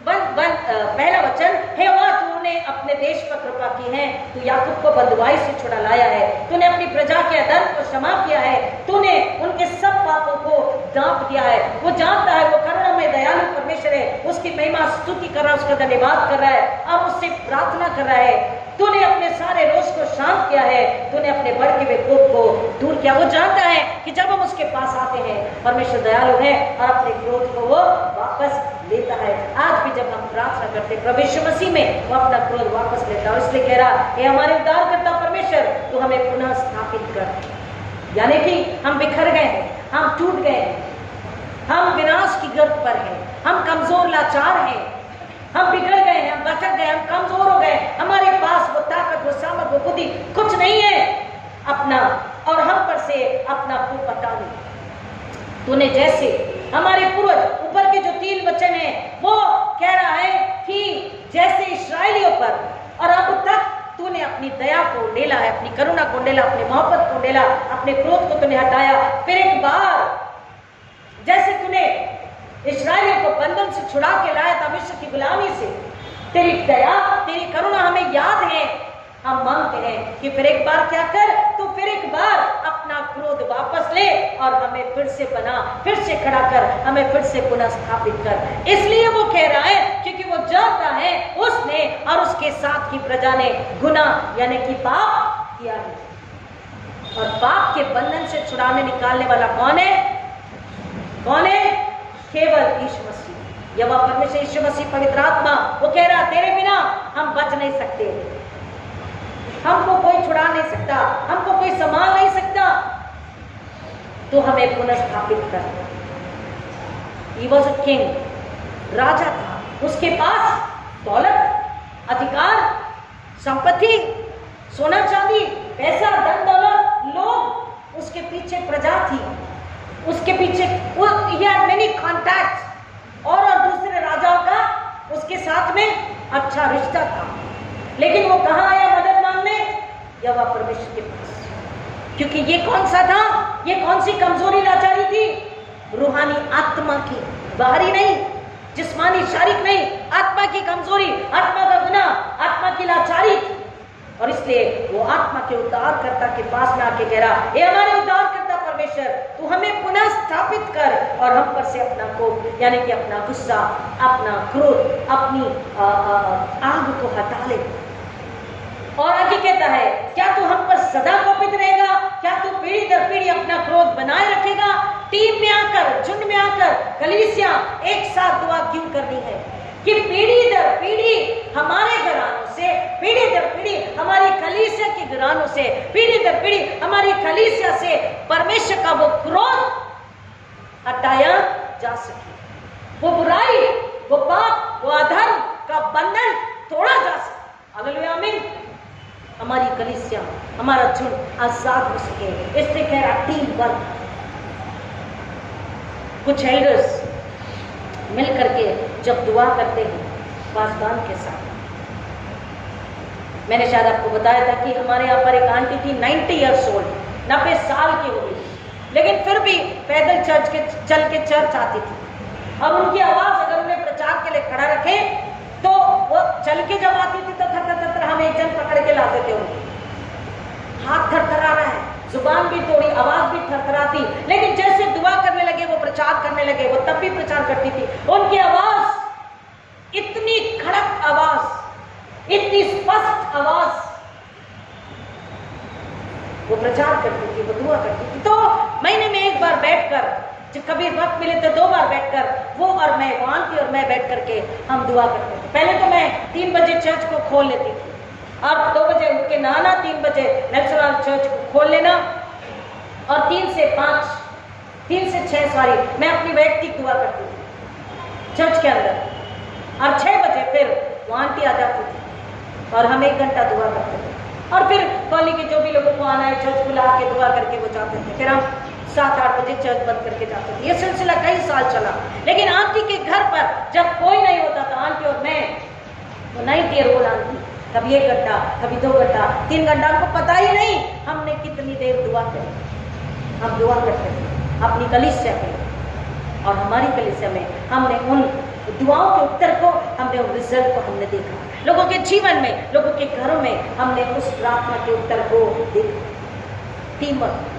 पहला वचन, हे वाह, तूने अपने देश पर कृपा की है, तू याकूब को बंधुआई से छुड़ा लाया है, तूने अपनी प्रजा के अधर्म को क्षमा किया है, तूने उनके सब पापों को ढांप दिया है। वो जानता है वो करुणामय दयालु परमेश्वर है, उसकी महिमा स्तुति कर रहा है, उसका धन्यवाद कर रहा है और उससे प्रार्थना कर रहा है। तूने अपने सारे रोष को शांत किया है, तूने अपने भड़के हुए कोप को दूर किया। वो जानता है कि जब हम उसके पास आते हैं, परमेश्वर दयालु है और अपने क्रोध को वो वापस लेता है। आज भी जब हम प्रार्थना करते हैं, प्रभु यीशु मसीह में वो अपना क्रोध वापस लेता है और इसलिए कह रहा, ये हमारे उद्धारकर्ता परमेश्वर, तू हमें पुनः स्थापित कर। यानी कि हम बिखर गए हैं, हम टूट गए हैं, हम विनाश की गर्त पर हैं, हम कमजोर लाचार हैं, हम बिगड़ गए हैं, हम भटक गए, हम कमजोर हो गए, हमारे पास वो ताकत, वो सामर्थ, वो बुद्धि कुछ नहीं है अपना, और हम पर से अपना को पता नहीं। तूने जैसे हमारे पूर्वज, ऊपर के जो 3 वचन है, वो कह रहा है कि जैसे इस्राएलियों पर, और अब तक तूने अपनी दया को डेला है, अपनी करुणा को डेला, अपनी मोहब्बत को डेला, अपने क्रोध को तूने हटाया। फिर एक बार जैसे तूने इस्राएलियों को बंधन से छुड़ा के लाया था, विश्व की गुलामी से, तेरी दया, तेरी करुणा हमें याद है। हम मांगते हैं कि फिर एक बार क्या कर, तो फिर एक बार अपना क्रोध वापस ले और हमें फिर से बना, फिर से खड़ा कर, हमें फिर से पुनः स्थापित कर। इसलिए वो कह रहा है क्योंकि वो जानता है उसने और उसके साथ की प्रजा ने गुनाह यानी कि पाप किया है, और पाप के बंधन से छुड़ाने निकालने वाला कौन है? कौन है? केवल यीशु मसीह, यहोवा परमेश्वर यीशु मसीह, पवित्र आत्मा। वो कह रहा, तेरे बिना हम बच नहीं सकते, हमको कोई छुड़ा नहीं सकता, हमको कोई संभाल नहीं सकता, तो हमें पुनः स्थापित कर। He was a king, राजा था, उसके पास दौलत, अधिकार, संपत्ति, सोना चांदी, पैसा, धन दौलत, लोग, उसके पीछे प्रजा थी, उसके पीछे he had many contacts, और दूसरे राजाओं का उसके साथ में अच्छा रिश्ता था। लेकिन वो कहाँ आया मदद मांगने? यहोवा परमेश्वर के पास। क्योंकि ये कौन सा था? ये कौन सी कमजोरी लाचारी थी? रूहानी आत्मा की, बाहरी नहीं, जिस्मानी शारीरिक नहीं, आत्मा की कमजोरी, आत्मा का गुनाह, आत्मा की लाचारी थी। और इसलिए वो आत्मा के उद्धारकर्ता के पास में आके कह रहा, ये हमारे उद्धारकर्ता परमेश्वर, तू हमें पुनः स्थापित कर और हम पर से अपना कोप यानी कि अपना गुस्सा, अपना क्रोध, अपनी आग को हटा ले। और आगे कहता है, क्या तू हम पर सदा कोपित रहेगा? क्या तू पीढ़ी दर पीढ़ी अपना क्रोध बनाए रखेगा? टीम में आकर, झुंड में आकर, कलीसिया एक साथ दुआ क्यों करनी है कि पीढ़ी दर पीढ़ी हमारे घरानों से, पीढ़ी दर पीढ़ी हमारी कलीसिया के घरानों से, पीढ़ी दर पीढ़ी हमारी कलीसिया से परमेश्वर का वो क्रोध हटाया जा सके, वो बुराई, वो पाप, वो अधर्म का बंधन तोड़ा जा सके। हालेलुया, आमीन। हमारी कलीसिया, हमारा झुंड आजाद हो सके, इसलिए कह रहा टीम वर्क। कुछ एल्डर्स मिल करके जब दुआ करते हैं पासबान के साथ, मैंने शायद आपको बताया था कि हमारे यहाँ पर एक आंटी थी 90 ईयर्स ओल्ड, 90 साल की हो गई, लेकिन फिर भी पैदल चल के चर्च आती थी। और उनकी आवाज अगर उन्हें प्रचार के लिए खड़ा रखे तो वो चल के जब आती थी तो थर हम एक जन पकड़ के लाते थे उनको, हाथ थरथरा रहा है, जुबान भी थोड़ी, आवाज भी थरथराती, लेकिन जैसे दुआ करने लगे, वो प्रचार करने लगे, वो तब भी प्रचार करती थी। उनकी आवाज इतनी खड़क आवाज, इतनी स्पष्ट आवाज, वो प्रचार करती थी, वो दुआ करती थी। तो महीने में एक बार बैठकर, जब कभी वक्त मिले तो 2 बार बैठकर वो और मैं, वो आंटी और मैं बैठ करके हम दुआ करते थे। पहले तो मैं 3 बजे चर्च को खोल लेती थी, और 2 बजे उठ के नहाना, 3 बजे नेचुरल चर्च को खोल लेना, और 3 से 5, 3 से 6 सॉरी मैं अपनी वैयक्तिक दुआ करती थी चर्च के अंदर, और 6 बजे फिर वो आंटी आ जाती थी और हम 1 घंटा दुआ करते थे। और फिर कॉलोनी के जो भी लोगों को आना है चर्च बुला के दुआ करके वो जाते थे। फिर हम 7-8 बजे चर्च बंद करके जाते थे। ये सिलसिला कई साल चला। लेकिन आंटी के घर पर जब कोई नहीं होता था, आंटी और मैं, तो 90 ईयर ओल्ड आंटी, कभी 1 घंटा, कभी 2 घंटा, 3 घंटा, हमको पता ही नहीं हमने कितनी देर दुआ करी। हम दुआ करते थे अपनी कलीसिया के, और हमारी कलीसिया में हमने उन दुआओं के उत्तर को, हमने उन रिजल्ट को हमने देखा। लोगों के जीवन में, लोगों के घरों में हमने उस प्रार्थना के उत्तर को देखा। टीम वर्क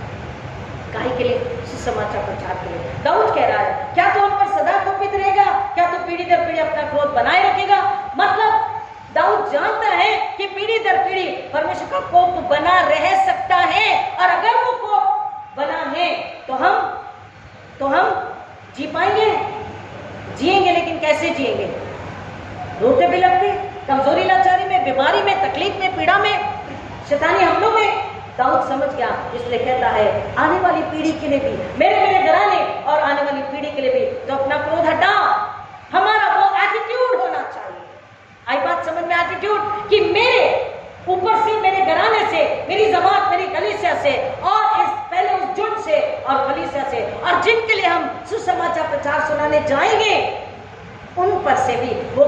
काहे के लिए? सुसमाचार प्रचार के लिए। दाऊद कह रहा है, क्या तू हम पर सदा कोपित रहेगा? क्या तू पीढ़ी दर पीढ़ी अपना क्रोध बनाए रखेगा? मतलब दाऊद जानता है कि पीढ़ी दर पीढ़ी परमेश्वर का कोप बना रह सकता है, और अगर वो कोप बना है तो हम जी पाएंगे, जिएंगे, लेकिन कैसे जिएंगे? रोते बिलखते, कमजोरी लाचारी में, बीमारी में, तकलीफ में, पीड़ा में, शैतानी हमलों में। दाऊद समझ गया, इसलिए कहता है आने वाली पीढ़ी के लिए भी, मेरे घराने और आने वाली पीढ़ी के लिए भी तो अपना क्रोध हटा। हमारा वो एटीट्यूड होना चाहिए। आई बात समझ में? एटीट्यूड कि मेरे ऊपर से, मेरे घराने से, मेरी जमात, मेरी कलीसिया से, और इस पहले उस जुट से और कलीसिया से, और जिनके लिए हम सुसमाचार प्रचार सुनाने जाएंगे उन पर से भी वो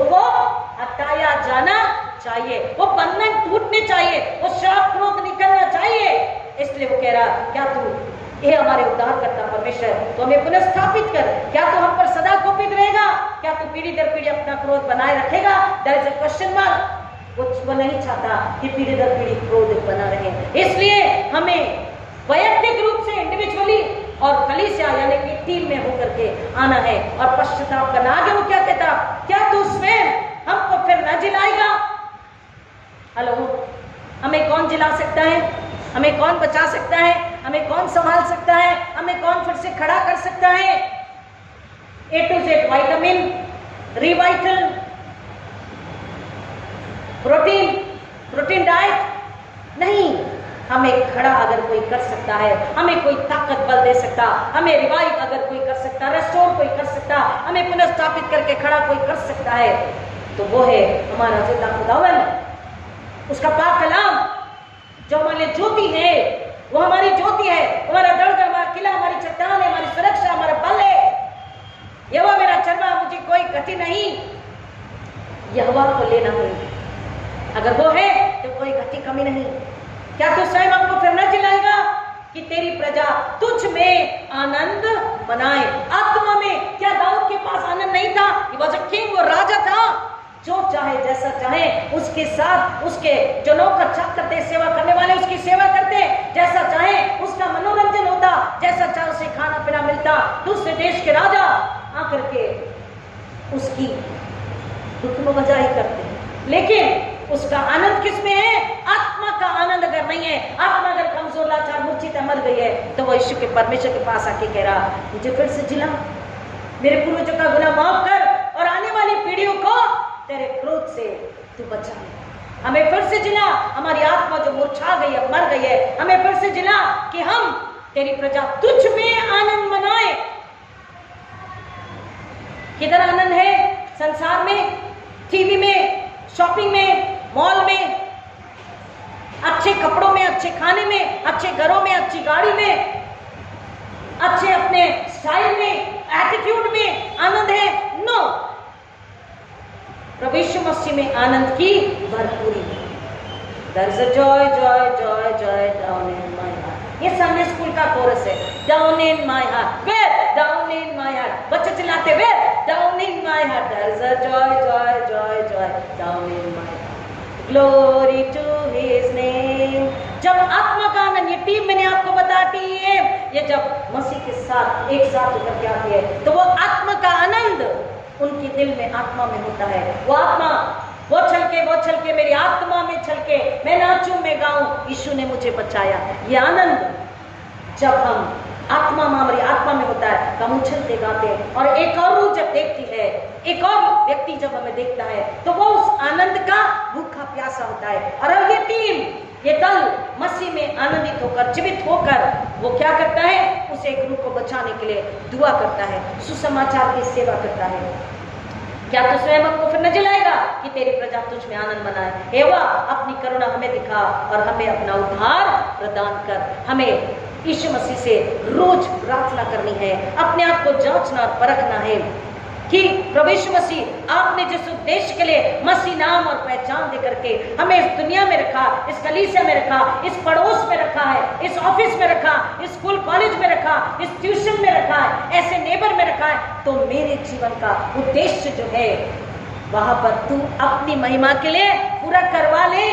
हटाया जाना चाहिए, वो बंधन टूटने चाहिए, वो श्राप क्रोध निकलना चाहिए। इसलिए वो कह रहा, क्या तू ये हमारे उद्धारकर्ता परमेश्वर तो हमें पुनर्स्थापित कर, क्या तू हम पर सदा कोपित रहेगा? क्या तू पीढ़ी दर पीढ़ी अपना क्रोध बनाए रखेगा? There is a question mark. वो नहीं चाहता कि पीढ़ी दर पीढ़ी क्रोध बना रहे। इसलिए हमें वैयक्तिक रूप से, इंडिविजुअली और कलीसिया यानी कि टीम में होकर के आना है और पश्चाताप करना। आगे वो क्या कहता, क्या तू स्वयं हमको फिर न जिलाएगा? हेलो, हमें कौन जिला सकता है? हमें कौन बचा सकता है? हमें कौन संभाल सकता है? हमें कौन फिर से खड़ा कर सकता है? A to Z vitamin, Revital, protein diet नहीं। हमें खड़ा अगर कोई कर सकता है, हमें कोई ताकत बल दे सकता, हमें रिवाइव अगर कोई कर सकता, रेस्टोर कोई कर सकता, हमें पुनर्स्थापित करके खड़ा कोई कर सकता है, तो वो है हमारा जिंदा खुदावन, उसका पाक कलाम जो हमारे लिए ज्योति है। वो हमारी ज्योति है, हमारा दरगाह, हमारा किला, हमारी चट्टान है, हमारी सुरक्षा, हमारा बल है। यहोवा मेरा चरवा, मुझे कोई गति नहीं। यहोवा को लेना है, अगर वो है तो कोई गति कमी नहीं। क्या तू स्वयं आपको फिर न जिलाएगा कि तेरी प्रजा तुझ में आनंद मनाए? आत्मा में क्या दाऊद के पास आनंद नहीं था? He was a king, वो राजा था। जो चाहे जैसा चाहे उसके साथ, उसके जो नौकर चाकर थे, सेवा करने वाले उसकी सेवा करते, जैसा चाहे उसका मनोरंजन होता, जैसा चाहे उसे खाना पीना मिलता। दूसरे देश के राजा आकर के उसकी हुक्म बजाई करते, लेकिन उसका आनंद किस में है? आत्मा का आनंद अगर नहीं है, आत्मा अगर कमजोर, लाचार, मूर्छित मर गई है, तो वो यीशु के परमेश्वर के पास आके कह रहा, मुझे फिर से जिला, मेरे पूर्वजों का गुनाह माफ कर और आने वाली पीढ़ियों को तेरे क्रोध से तू बचा ले। हमें फिर से जिला, हमारी आत्मा जो मुरझा गई है, मर गई है, हमें फिर से जिला कि हम तेरी प्रजा तुझ में आनंद मनाए। किधर आनंद है? संसार में, टीवी में, शॉपिंग में, मॉल में, अच्छे कपड़ों में, अच्छे खाने में, अच्छे घरों में, अच्छी गाड़ी में, अच्छे अपने स्टाइल में, एटीट्यूड में आनंद है? नो। प्रभु यीशु मसीह में आनंद की भरपूरी है। There is a joy, joy, joy, joy down in my heart. ये संडे स्कूल का कोरस है। Down in my heart. Where? Down in my heart. बच्चे चिल्लाते where? Down in my heart. There is a joy, joy, joy, joy down in my heart. Glory to His name. जब आत्मा का आनंद, ये team मैंने आपको बताती है, ये जब मसीह के साथ एक साथ होकर के आती है, तो वो आत्मा का आनंद उनके दिल में, आत्मा में होता है। वो आत्मा, वो छलके मेरी आत्मा में छलके, मैं नाचूं, मैं गाऊं, यीशु ने मुझे बचाया। ये आनंद जब हम आत्मा में, हमारी आत्मा में होता है, तो हम उछलते गाते हैं। और एक और रूह जब देखती है, एक और व्यक्ति जब हमें देखता है, तो वो उस आनंद का भूखा प्यासा होता है। और ये टीम, ये दल मसीह में आनंदित होकर, जीवित होकर, वो क्या करता है? उस एक रूह को बचाने के लिए दुआ करता है, सुसमाचार की सेवा करता है। क्या तो स्वयं को फिर न जलाएगा कि तेरी प्रजा तुझ में आनंद मनाए? यहोवा अपनी करुणा हमें दिखा और हमें अपना उद्धार प्रदान कर। हमें यीशु मसीह से रोज प्रार्थना करनी है, अपने आप को जांचना और परखना है कि प्रभु यीशु मसीह आपने जिस उद्देश्य के लिए मसीह नाम और पहचान दे करके हमें इस दुनिया में रखा, इस कलीसिया में रखा, इस पड़ोस में रखा है, इस ऑफिस में रखा, इस स्कूल कॉलेज में रखा, इस ट्यूशन में रखा है, ऐसे नेबर में रखा है, तो मेरे जीवन का उद्देश्य जो है वहां पर तू अपनी महिमा के लिए पूरा करवा ले।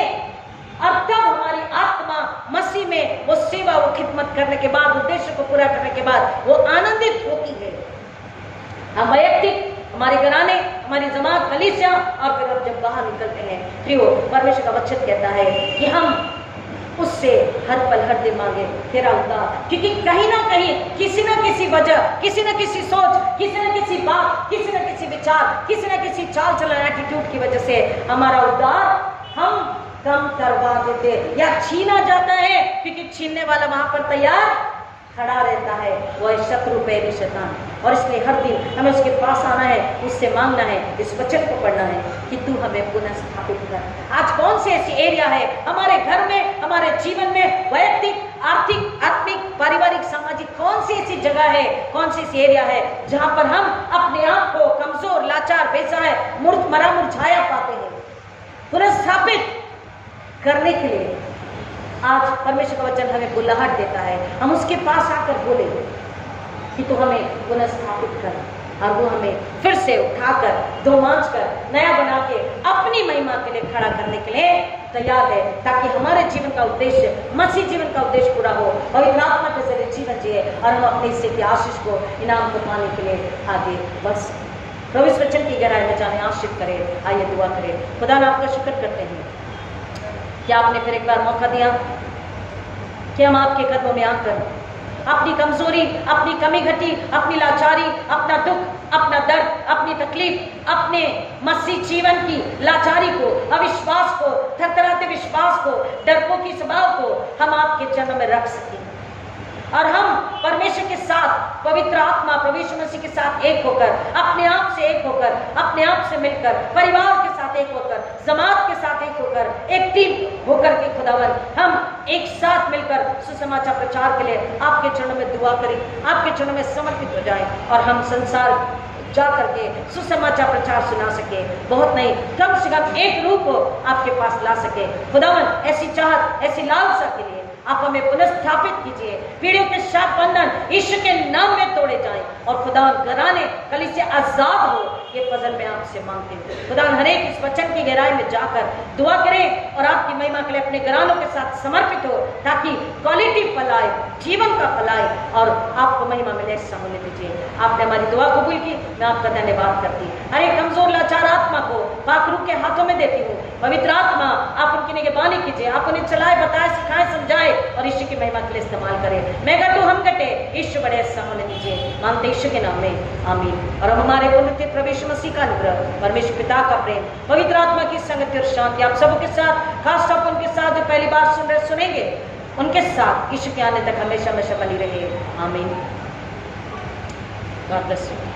और तब हमारी आत्मा मसीह में वो सेवा, वो खिदमत करने के बाद, उद्देश्य को पूरा करने के बाद वो आनंदित होती है। हम वैयक्तिक, हमारे घराने, हमारी जमात कलीसिया, और फिर हम जब बाहर निकलते हैं प्रियो, परमेश्वर का वचन कहता है कि हम उससे हर पल हर दिन मांगे तेरा उद्धार, क्योंकि कहीं ना कहीं किसी न किसी वजह, किसी न किसी सोच, किसी न किसी बात, किसी न किसी विचार, किसी न किसी चाल चलन, एटीट्यूड की वजह से हमारा उद्धार हम कम करवा देते या छीना जाता है, क्योंकि छीनने वाला वहां पर तैयार खड़ा रहता है, वह शत्रु पैरी शैतान। और इसलिए हर दिन हमें उसके पास आना है, उससे मांगना है, इस वचन को पढ़ना है कि तू हमें पुनः स्थापित कर। आज कौन सी ऐसी एरिया है हमारे घर में, हमारे जीवन में, वैयक्तिक, आर्थिक, आत्मिक, पारिवारिक, सामाजिक, कौन सी ऐसी जगह है, कौन सी ऐसी एरिया है जहां पर हम अपने आप को कमजोर, लाचार, बेसहाय, मरा मुरझाया पाते हैं? पुनः स्थापित करने के लिए आज परमेश्वर का वचन हमें बुलाहट देता है, हम उसके पास आकर बोले कि तू हमें पुनः स्थापित कर, और वो हमें फिर से उठाकर, रोमांच कर, नया बना के अपनी महिमा के लिए खड़ा करने के लिए तैयार है, ताकि हमारे जीवन का उद्देश्य, मसीह जीवन का उद्देश्य पूरा हो, पवित्र आत्मा के जरिए जीवन जिए और हम अपने हिस्से की आशीष को, इनाम को पाने के लिए आगे बढ़ सकें। प्रभु इस वचन की गहराई में जाने आशीष करे। आइए दुआ करें। खुदा आपका शुक्र करते हैं कि आपने फिर एक बार मौका दिया कि हम आपके कदमों में आकर अपनी कमजोरी, अपनी कमी घटी, अपनी लाचारी, अपना दुख, अपना दर्द, अपनी तकलीफ, अपने मसीह जीवन की लाचारी को, अविश्वास को, थरथराते विश्वास को, डरपोकी स्वभाव को हम आपके चरणों में रख सकें, और हम परमेश्वर के साथ, पवित्र आत्मा प्रभु यीशु मसीह के साथ एक होकर, अपने आप से एक होकर, अपने आप से मिलकर, परिवार के साथ एक होकर, जमात के साथ एक होकर, एक टीम होकर के खुदावन हम एक साथ मिलकर सुसमाचार प्रचार के लिए आपके चरणों में दुआ करें, आपके चरणों में समर्पित हो जाएं, और हम संसार जा करके सुसमाचार प्रचार सुना सके। बहुत नहीं, कम से कम एक रूह को आपके पास ला सके। खुदावन ऐसी चाहत, ऐसी लालसा के लिए आप हमें पुनर्स्थापित कीजिए। पीढ़ियों के शाप बंधन यीशु के नाम में तोड़े जाएं, और खुदावन घराने कलीसिया आजाद हो, ये फजल में आपसे मांगते हैं। खुदावन हरेक इस वचन की गहराई में जाकर दुआ करें और आपकी महिमा के लिए अपने घरानों के साथ समर्पित हो, ताकि क्वालिटी फैलाए, जीवन का फैलाए, और आपको महिमा मिले। ऐसा होने दीजिए। आपने हमारी दुआ कबूल की, मैं आपका धन्यवाद करती हूँ। हर एक कमजोर लाचार आत्मा को पाक रूह के हाथों में देती हूँ। पवित्र आत्मा आप उनकी निगहबानी कीजिए, आप उन्हें चलाए, बताए, सिखाए, समझाए, और यीशु की महिमा के लिए इस्तेमाल करें। मैं घटू, हम घटे, यीशु बड़े। ऐसा होने दीजिए, मानते यीशु के नाम में, आमीन। और हमारे उन्नति प्रभु यीशु मसीह का अनुग्रह, परमेश्वर पिता का प्रेम, पवित्र आत्मा की संगति और शांति आप सबके साथ, खास तौर पर उनके साथ जो पहली बार सुनेंगे, उनके साथ यीशु के आने तक हमेशा हमेशा बनी रहे। आमीन। God bless you.